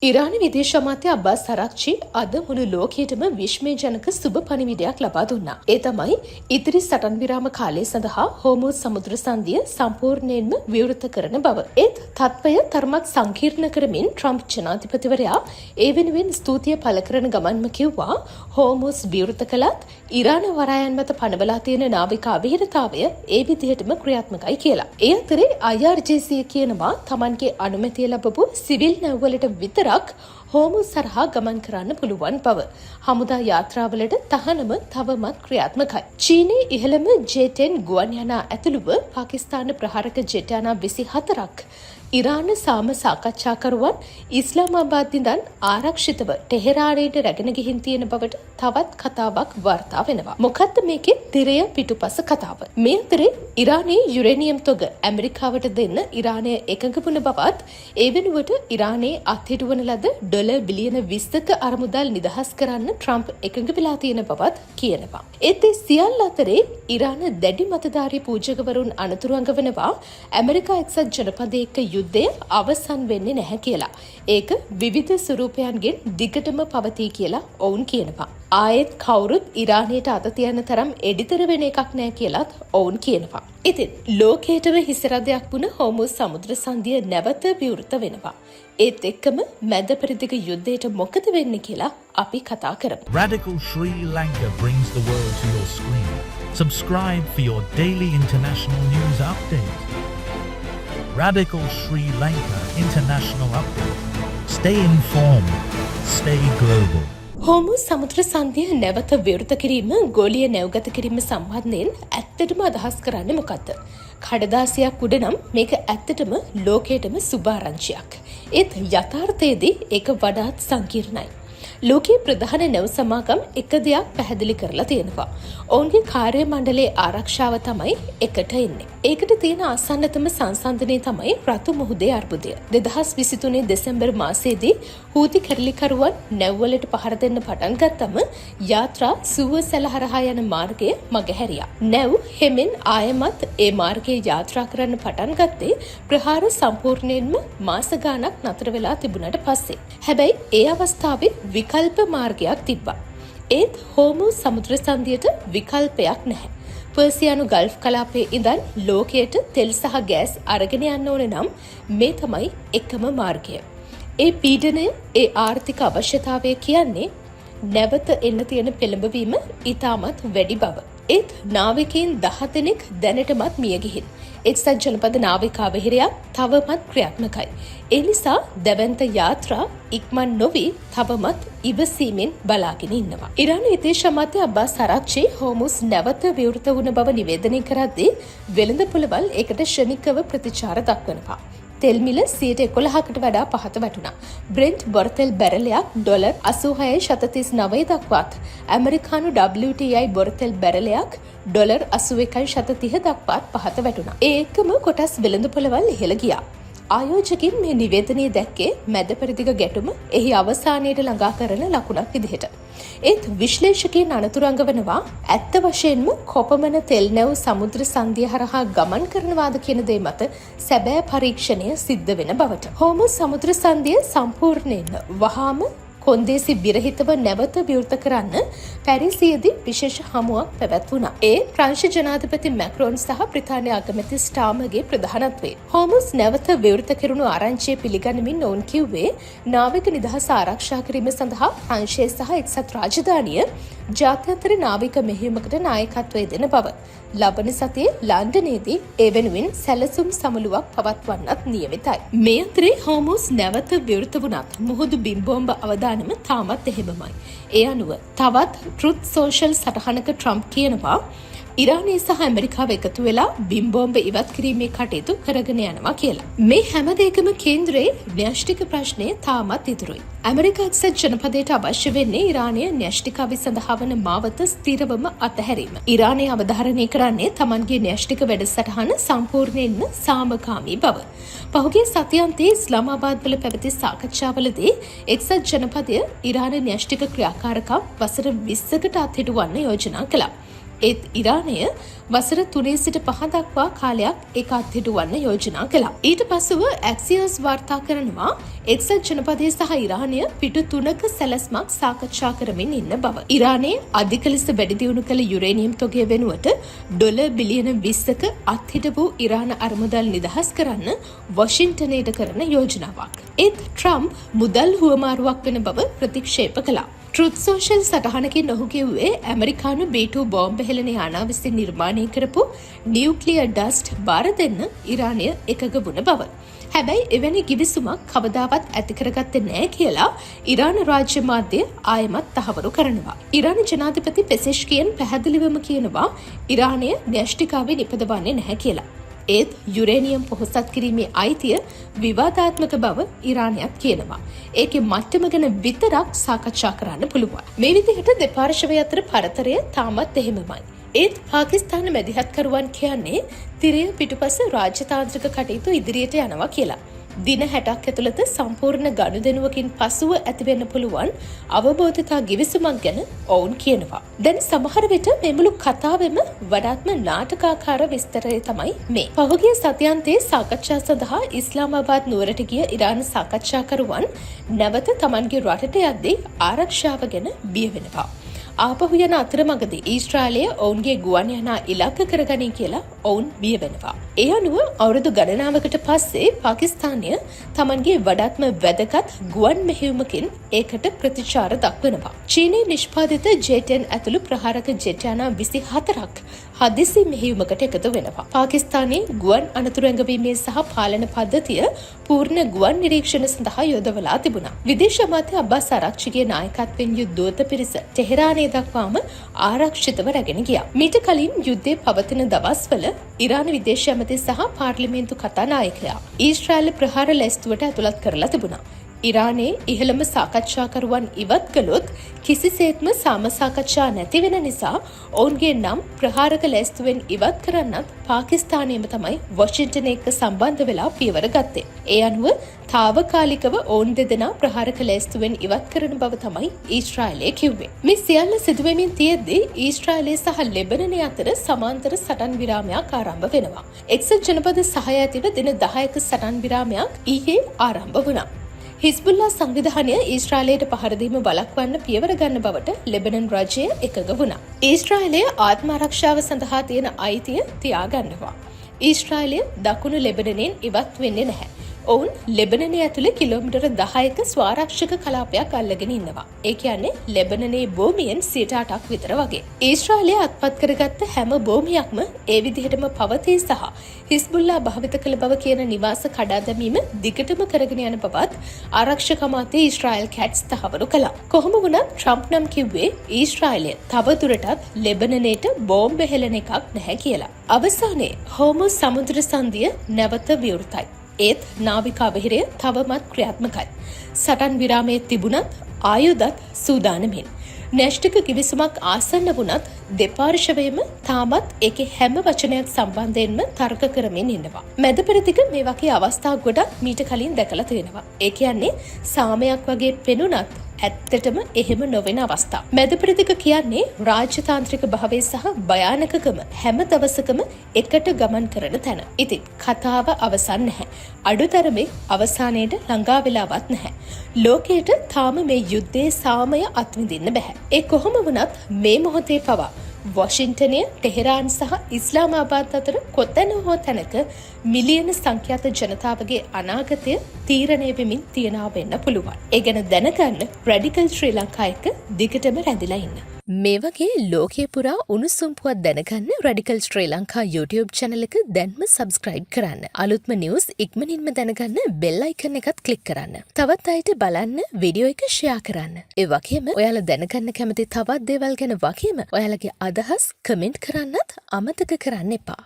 ඉරානි විදේශ අමාත්‍ය අබ්බාස් අරක්චි අද මුළු ලෝකයටම විශ්මයජනක සුබ පණිවිඩයක් ලබා දුන්නා. ඒ තමයි ඉදිරි සටන් විරාම කාලය සඳහා හෝමුස් සමුද්‍ර සංදිය සම්පූර්ණයෙන්ම විවෘත කරන බව. ඒත් තත්ත්වය තරමක් සංකීර්ණ කරමින් ට්‍රම්ප් ජනාධිපතිවරයා ඒ වෙනුවෙන් ස්තුතිය පළ කරන ගමන්ම කිව්වා හෝමුස් විවෘත කළත් ඉරාන වරායන් මත පනවලා තියෙන නාවික අවහිරතාවය ඒ විදිහටම ක්‍රියාත්මකයි කියලා. ඒ අතරේ IRGC කියනවා Tamanගේ අනුමැතිය ලැබපු සිවිල් නැව්වලට විතර හෝමුස් සරහා ගමන් කරන්න පුළුවන් බව. හමුදා යාත්‍රාවලට තහනම තවමත් ක්‍රියාත්මකයි. චීනයේ ඉහළම J-10 ගුවන් යානා ඇතුළුව පාකිස්තාන ප්‍රහාරක ජෙට් යානා 24ක් ඉරාන සාම සාකච්ඡාකරුවන් ඉස්ලාමාබාද් ඉඳන් ආරක්ෂිතව ටෙහෙරානයට රැගෙන ගිහින් තියෙන බවට තවත් කතාවක් වාර්තා වෙනවා. මොකද්ද මේකේ තිරය පිටුපස කතාව? මේ අතරේ ඉරානයේ යුරේනියම් තොග ඇමරිකාවට දෙන්න ඉරානය එකඟ වුණ බවත් ඒ වෙනුවට ඉරානයේ අත්හිටුවන ලද ඩොලර් බිලියන 20ක අරමුදල් නිදහස් කරන්න ට්‍රම්ප් එකඟ වෙලා තියෙන බවත් කියනවා. ඒත් ඒ සියල්ල අතරේ ඉරාන දැඩි මතධාරී පූජකවරුන් අනතුරු අඟවනවා ඇමරිකා එක්සත් ජනපදයේ එක්ක යුද්ධය අවසන් වෙන්නේ නැහැ කියලා. ඒක විවිධ ස්වරූපයන්ගෙන් දිගටම පවතී කියලා ඔවුන් කියනවා. ආයෙත් කවුරුත් ඉරානයට අත තියන්න තරම් එඩිතර වෙන එකක් නෑ කියලාත් ඔවුන් කියනවා. ඉතින් ලෝකයටම හිසරදයක් වුණ හෝමුස් සමුද්‍ර සංදිය නැවත විවෘත වෙනවා. ඒත් එක්කම මැද පෙරදිග යුද්ධයට මොකද වෙන්නේ කියලා අපි කතා කරමු. Radical Sri Lanka brings the world to your screen. Subscribe for your daily international news update. Radical Sri Lanka International Update. Stay informed. Stay global. හෝමුස් සමුද්‍ර සංදිය නැවත විවෘත කිරීම ගෝලීය නැව්ගත කිරීම සම්බන්ධයෙන් ඇත්තටම අදහස් කරන්නේ මොකද්ද? කඩදාසියක් උඩ නම් මේක ඇත්තටම ලෝකයටම සුභාරංචියක්. ඒත් යථාර්ථයේදී ඒක වඩාත් සංකීර්ණයි. ලෝකයේ ප්‍රධාන නැව් සමාගම් එක දෙයක් පැහැදිලි කරලා තියෙනවා. ඔවුන්ගේ කාර්ය මණ්ඩලයේ ආරක්ෂාව තමයි එකට එන්නේ. ඒකට තියෙන ආසන්නතම සංසන්දනය තමයි රතු මුහුදේ අර්බුදය. 2023 දෙසැම්බර් මාසයේදී හූති කැරලිකරුවන් නැව්වලට පහර දෙන්න පටන් ගත්තම යාත්‍රා සුවසැල හරහා යන මාර්ගය මගහැරියා. නැව් හෙමින් ආයමත් ඒ මාර්ගයේ යාත්‍රා කරන්න පටන් ගත්තේ ප්‍රහාර සම්පූර්ණයෙන්ම මාස ගාණක් නතර වෙලා තිබුණාට පස්සේ. හැබැයි ඒ අවස්ථාවේ විකල්ප මාර්ගයක් තිබ්බා. ඒත් හෝමුස් සමුද්‍ර සංදියට විකල්පයක් නැහැ. පර්සියානු ගල්ෆ් කලාපයේ ඉඳන් ලෝකයට තෙල් සහ ගෑස් අරගෙන යන්න ඕන නම් මේ තමයි එකම මාර්ගය. ඒ පීඩනය, ඒ ආර්ථික අවශ්‍යතාවය කියන්නේ නැවත එන්න තියෙන පෙළඹවීම ඉතාමත් වැඩි බව. ඒත් නාවිකයින් 10 දෙනෙක් දැනටමත් මිය ගිහින්. එක්සත් ජනපද නාවික අවහිරයක් තවමත් ක්‍රියාත්මකයි. ඒ නිසා දැවැන්ත යාත්‍රා ඉක්මන් නොවි තවමත් ඉවසීමෙන් බලාගෙන ඉන්නවා. ඉරාන විදේශ අමාත්‍ය අබ්බාස් අරක්චි හෝමුස් නැවත විවෘත වුණ බව නිවේදනය කරද්දී වෙළඳපොළවල් ඒකට ක්ෂණිකව ප්‍රතිචාර දක්වනවා. තෙල් මිල 11%කට වඩා පහත වැටුණා. බ්‍රෙන්ට් බොරතෙල් බැරලයක් ඩොලර් 86.39 දක්වාත් ඇමරිකානු WTI බොරතෙල් බැරලයක් ඩොලර් 81.30 දක්වාත් පහත වැටුණා. ඒ එක්කම කොටස් වෙළඳපොළවල් ඉහළ ගියා. ආයෝජකින් මේ නිවේදනය දැක්කේ මැද පෙරදිග ගැටුම එහි අවසානයට ළඟා කරන ලකුණක් විදිහට. ඒත් විශ්ලේෂකයන් අනතුරු අඟවනවා ඇත්ත වශයෙන්ම කොපමණ තෙල් නැව් සමුද්‍ර සංදිය හරහා ගමන් කරනවාද කියන දේ මත සැබෑ පරීක්ෂණය සිද්ධ වෙන බවට. හෝමුස් සමුද්‍ර සංදිය සම්පූර්ණයෙන්ම වහාම කොන්දේසි විරහිතව නැවත විවෘත කරන්න පැරිසියේදී විශේෂ හමුවක් පැවැත්වුණා. ඒ ප්‍රංශ ජනාධිපති මැක්‍රෝන් සහ බ්‍රිතාන්‍ය අගමැති ස්ටාර්මර්ගේ ප්‍රධානත්වයෙන්. හෝමුස් නැවත විවෘත කෙරුණු ආරංචිය පිළිගනිමින් ඔවුන් කිව්වේ නාවික නිදහස ආරක්ෂා කිරීම සඳහා ප්‍රංශය සහ එක්සත් රාජධානිය ජාත්‍යන්තර නාවික මෙහෙයුමකට නායකත්වය දෙන බව. ලබන සතියේ ලන්ඩනයේදී ඒ වෙනුවෙන් සැලසුම් සමුළුවක් පවත්වන්නත් නියමිතයි. මේ අතරේ හෝමුස් නැවත විවෘත වුණත් මුහුදු බිම්බෝම්බ අවදානම තාමත් එහෙමමයි. ඒ අනුව තවත් ට්‍රුත් සෝෂල් සටහනක ට්‍රම්ප් කියනවා ඉරානය සහ ඇමරිකාව එකතු වෙලා බිම්බෝම්බ ඉවත් කිරීමේ කටයුතු කරගෙන යනවා කියලා. මේ හැම දෙයකම කේන්ද්‍රයේ න්‍යෂ්ටික ප්‍රශ්නය තාමත් ඉදිරියි. ඇමරිකා එක්සත් ජනපදයට අවශ්‍ය වෙන්නේ ඉරානය න්‍යෂ්ටිකාවි සඳහා වන මාවත ස්ථිරවම අතහැරීම. ඉරානය අවධාරණය කරන්නේ තමන්ගේ න්‍යෂ්ටික වැඩසටහන සම්පූර්ණයෙන්ම සාමකාමී බව. පහුගිය සතියන්තයේ ඉස්ලාමාබාද් වල පැවති සාකච්ඡාවලදී එක්සත් ජනපදය ඉරාන න්‍යෂ්ටික ක්‍රියාකාරකම් වසර 20කට අත්හිටුවන්න යෝජනා කළා. ඒත් ඉරානය වසර 3 සිට 5 දක්වා කාලයක් ඒක අත්හිටුවන්න යෝජනා කළා. ඊට පසුව ඇක්සියස් වාර්තා කරනවා එක්සත් ජනපදයේ සහ ඉරානය පිටු 3ක සැලැස්මක් සාකච්ඡා කරමින් ඉන්න බව. ඉරානයේ අධික ලෙස වැඩි දියුණු කළ යුරේනියම් තොගය වෙනුවට ඩොලර් බිලියන 20ක අත්හිටපු ඉරාන අරමුදල් නිදහස් කරන්න වොෂින්ටනයට කරන යෝජනාවක්. ඒත් ට්‍රම්ප් මුදල් හුවමාරුවක් වෙන බව ප්‍රතික්ෂේප කළා. ට්‍රුත් සෝෂල් සටහනකින් ඔහු කිව්වේ ඇමරිකානු B2 බෝම්බ හෙළන යානා විසින් නිර්මාණය කරපු නියුක්ලියර් ඩස්ට් බාර දෙන්න ඉරානය එකඟ වුණ බව. හැබැයි එවැනි කිවිසුමක් කවදාවත් ඇති කරගත්තේ නැහැ කියලා ඉරාන රාජ්‍ය මාධ්‍ය ආයමත් තහවුරු කරනවා. ඉරාන ජනාධිපති පෙසෙෂ්කියන් පැහැදිලිවම කියනවා ඉරානය න්‍යෂ්ටිකාවේ නිපදවන්නේ නැහැ කියලා. ඒත් යුරේනියම් පොහොසත් කිරීමේ අයිතිය විවාදාත්මක බව ඉරානයත් කියනවා. ඒකේ මට්ටම ගැන විතරක් සාකච්ඡා කරන්න පුළුවන්. මේ විදිහට දෙපාර්ශ්වය අතර පරතරය තාමත් එහෙමමයි. ඒත් පාකිස්තාන මැදිහත්කරුවන් කියන්නේ තිරය පිටුපස රාජ්‍යතාන්ත්‍රික කටයුතු ඉදිරියට යනවා කියලා. දින 60ක් ඇතුළත සම්පූර්ණ ගනුදෙනුවකින් පසුව ඇතිවෙන්න පුළුවන් අවබෝධතා ගිවිසුමක් ගැන ඔවුන් කියනවා. දැන් සමහර විට මේ මුළු කතාවෙම වඩාත්ම නාටකාකාර විස්තරය තමයි මේ. පහුගිය සතියන්තයේ සාකච්ඡා සඳහා ඉස්ලාමාබාද් නුවරට ගිය ඉරාන සාකච්ඡාකරුවන් නැවත තමන්ගේ රටට යද්දී ආරක්ෂාව ගැන බිය වෙනවා. ආපහු යන අතරමඟදී ඊශ්‍රායලය ඔවුන්ගේ ගුවන් යානා ඉලක්ක කරගනී කියලා ඔවුන් බිය වෙනවා. ඒ අනුව අවුරුදු ගණනාවකට පස්සේ පාකිස්තානය තමන්ගේ වඩාත්ම වැදගත් ගුවන් මෙහෙයුමකින් ඒකට ප්‍රතිචාර දක්වනවා. චීනයේ නිෂ්පාදිත J-10 ඇතුළු ප්‍රහාරක ජෙට් යානා 24ක් හදිසි මෙහෙයුමකට එකතු වෙනවා. පාකිස්තානයේ ගුවන් අනතුරු ඇඟවීමේ සහ පාලන පද්ධතිය පූර්ණ ගුවන් නිරීක්ෂණ සඳහා යොදවලා තිබුණා. විදේශ අමාත්‍ය අබ්බාස් ආරක්ෂිගේ නායකත්වයෙන් යුත් දූත පිරිස ටෙහෙරානයේ දක්වාම ආරක්ෂිතව රැගෙන ගියා. මීට කලින් යුද්ධය පවතින දවස්වල ඉරාන විදේශ ඇමති සහ පාර්ලිමේන්තු කතානායකයා ඊශ්‍රායල ප්‍රහාර ලැයිස්තුවට ඇතුළත් කරලා තිබුණා. ඉරානයේ ඉහළම සාකච්ඡාකරුවන් ඉවත් කළොත් කිසිසේත්ම සාම සාකච්ඡා නැති වෙන නිසා ඔවුන්ගේ නම් ප්‍රහාරක ලැයිස්තුවෙන් ඉවත් කරන්නත් පාකිස්තානයම තමයි වොෂින්ටන් එක්ක සම්බන්ධ වෙලා පියවර ගත්තේ. ඒ අනුව තාවකාලිකව ඔවුන් දෙදෙනා ප්‍රහාරක ලැයිස්තුවෙන් ඉවත් කරන බව තමයි ඊශ්‍රායලය කිව්වේ. මේ සියල්ල සිදුවෙමින් තියෙද්දී ඊශ්‍රායලය සහ ලෙබනනය අතර සමාන්තර සටන් විරාමයක් ආරම්භ වෙනවා. එක්සත් ජනපද සහය ඇතිව දින 10ක සටන් විරාමයක් ඊයේ ආරම්භ වුණා. හිස්බුල්ලා සංවිධානය ඊශ්‍රායලයට පහර දීම වළක්වන්න පියවර ගන්න බවට ලෙබනන් රජය එකඟ වුණා. ඊශ්‍රායලය ආත්ම ආරක්ෂාව සඳහා තියෙන අයිතිය තියාගන්නවා. ඊශ්‍රායලය දකුණු ලෙබනනෙන් ඉවත් වෙන්නේ නැහැ. ඔවුන් ලෙබනනය ඇතුළේ කිලෝමීටර 10ක ස්වාරක්ෂක කලාපයක් අල්ලගෙන ඉන්නවා. ඒ කියන්නේ ලෙබනනයේ භූමියෙන් 8% විතර වගේ. ඊශ්‍රායලය අත්පත් කරගත්ත හැම භූමියක්ම ඒ විදිහටම පවතී සහ හිස්බුල්ලා භාවිත කළ බව කියන නිවාස කඩා දැමීම දිගටම කරගෙන යන බවත් ආරක්ෂක අමාත්‍ය ඊශ්‍රායල් කැට්ස් තහවුරු කළා. කොහොම වුණත් ට්‍රම්ප් නම් කිව්වේ ඊශ්‍රායලය තවදුරටත් ලෙබනනයට බෝම්බ හෙළන එකක් නැහැ කියලා. අවසානයේ හෝමුස් සමුද්‍ර සංධිය නැවත විවෘතයි. ඒත් නාවික අවහිරය තවමත් ක්‍රියාත්මකයි. සටන් විරාමයේ තිබුණත් ආයුධත් සූදානමින්. න්‍යෂ්ටික කිවිසුමක් ආසන්න වුණත් දෙපාර්ශ්වයම තාමත් ඒකේ හැම වචනයක් සම්බන්ධයෙන්ම තර්ක කරමින් ඉන්නවා. මැදපෙරදිග මේ වගේ අවස්ථා ගොඩක් මීට කලින් දැකලා තියෙනවා. ඒ කියන්නේ සාමයක් වගේ පෙනුනත් ඇත්තටම එහෙම නොවන අවස්ථා. මැදපෙරදිග කියන්නේ රාජ්‍යතාන්ත්‍රික භාවය සහ භයානකකම හැම දවසකම එකට ගමන් කරන තැන. ඉතින් කතාව අවසන් නැහැ. අඩුතරමේ අවසානයේට ළඟා වෙලාවත් නැහැ. ලෝකයට තාම මේ යුද්ධයේ සාමය අත්විඳින්න බෑ. ඒ කොහොම වුණත් මේ මොහොතේ පවා වොෂින්ටනය, ටෙහෙරාන් සහ ඉස්ලාමාබාද් අතර කොතැන හෝ තැනක මිලියන සංඛ්‍යාත ජනතාවගේ අනාගතය තීරණය වෙමින් තියනවා වෙන්න පුළුවන්. ඒ ගැන දැනගන්න රැඩිකල් ශ්‍රී ලංකා එක දිගටම රැඳිලා ඉන්න. මේ වගේ ලෝකයේ පුරා උණුසුම් පුවත් දැනගන්න රැඩිකල් ශ්‍රී ලංකා YouTube channel එක දැන්ම subscribe කරන්න. අලුත්ම news ඉක්මනින්ම දැනගන්න bell icon එකත් click කරන්න. තවත් අයට බලන්න වීඩියෝ එක share කරන්න. ඒ වගේම ඔයාලා දැනගන්න කැමති තවත් දේවල් ගැන වගේම ඔයාලගේ අදහස් comment කරන්නත් අමතක කරන්න එපා.